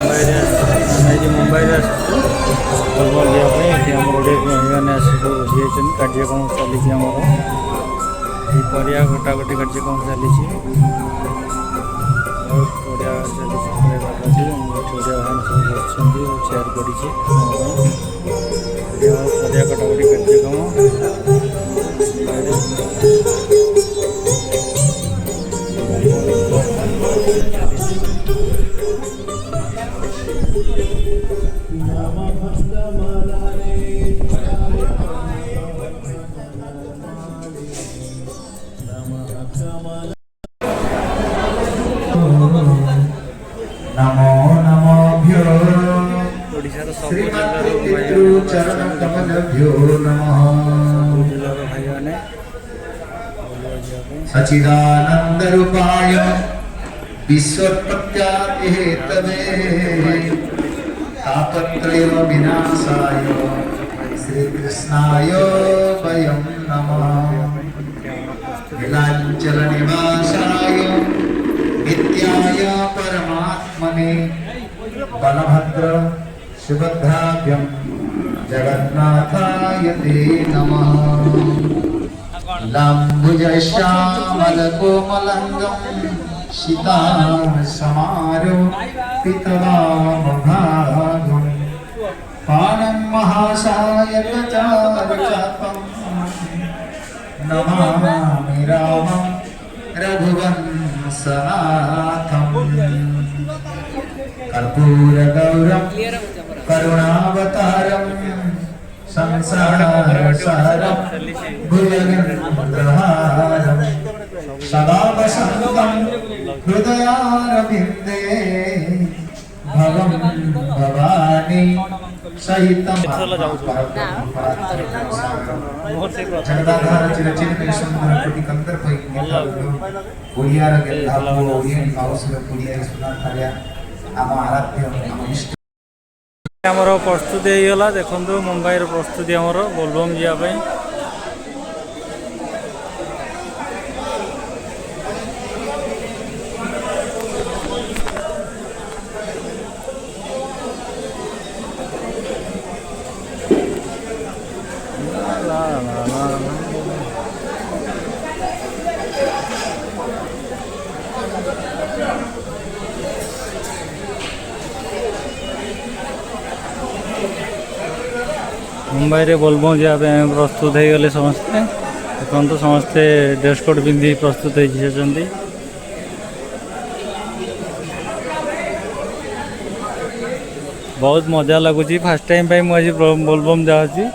Mumbai football जावाई ये आम ओडिया भाई मैंने कार्यक्रम चली परिया कटाकटी कार्यक्रम चली बहुत बढ़िया चली ओडिया भाई सब बस चेयर पड़ी परिया कटाकटी कार्यक्रम नमो नमोभ्यो श्रीमद्पितृचरण कमलभ्यो नमः सच्चिदानंद रूपाय विश्वोत्पत्त्यादि हेतवे तापत्रय विनाशाय श्रीकृष्णाय वयं नमः नीलांचल निवासाय नित्याय परमात्मने बलभद्र सुभद्राभ्यं जगन्नाथाय ते नमः लाम्बुजश्यामलकोमलङ्गं सीतासमारोपितवामभागं पानं महासायकचारुचापं नमामि रामं रघुवंशनाथं कर्पूरगौरं करुणावतारं संसारसारं भुजगेन्द्रहारं सदा वसन्तं हृदयारविन्दे भवं भवानी सहितं जगदाधार चिरचिर सुंदर कोटि कंदर पै ओडियार गेल्ला ओडियन काउसर ओडिया सुनार थालिया आम आराध्य आम इष्ट आमर प्रस्तुति होगा देखो मुंबई प्रस्तुति आमर बोलबम जावाई मुंबई रे बोलबम जावाई प्रस्तुत हो गले समस्ते देखो तो समस्ते ड्रेस कोड पिंधि प्रस्तुत होती बहुत मजा लगुच फास्ट टाइम मुझे बोलबम जाऊँगी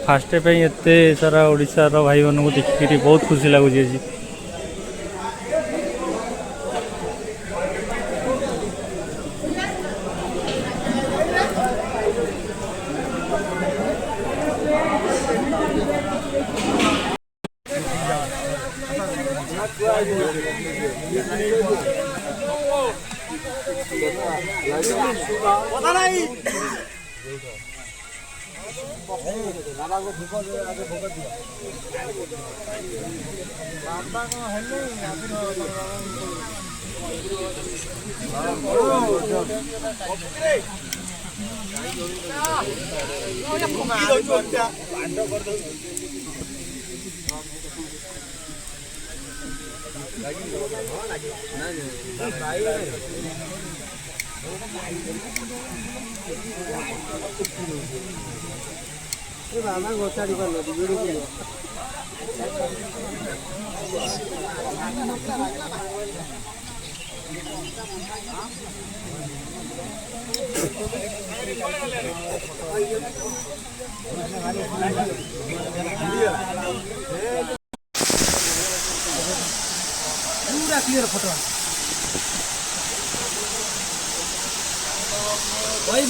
फास्ट टाइम एत सारा ओडिशार भाई मानू देखिक बहुत खुशी लगुच पूरा क्लियर फोटो भाई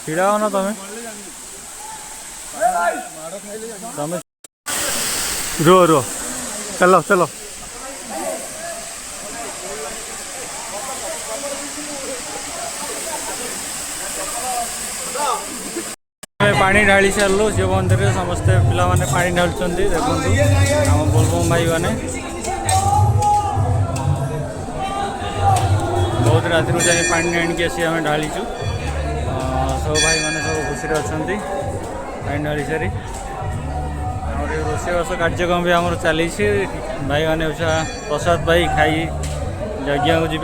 छिड़ा हो ना तुम्हें रो रो चलो चलो पानी ढाली सारू शिव मंदिर समस्ते पिला माने पानी ढालुंट देखो आम बोलबम भाई मैंने बहुत रात जाए पानी आणिक आसी आम ढालीचु सब भाई मैंने सब खुशी अच्छा पानी ढाली सारी रोषेबास कार्यक्रम भी आम चली भाई मैंने प्रसाद भाई खाई यज्ञ को जी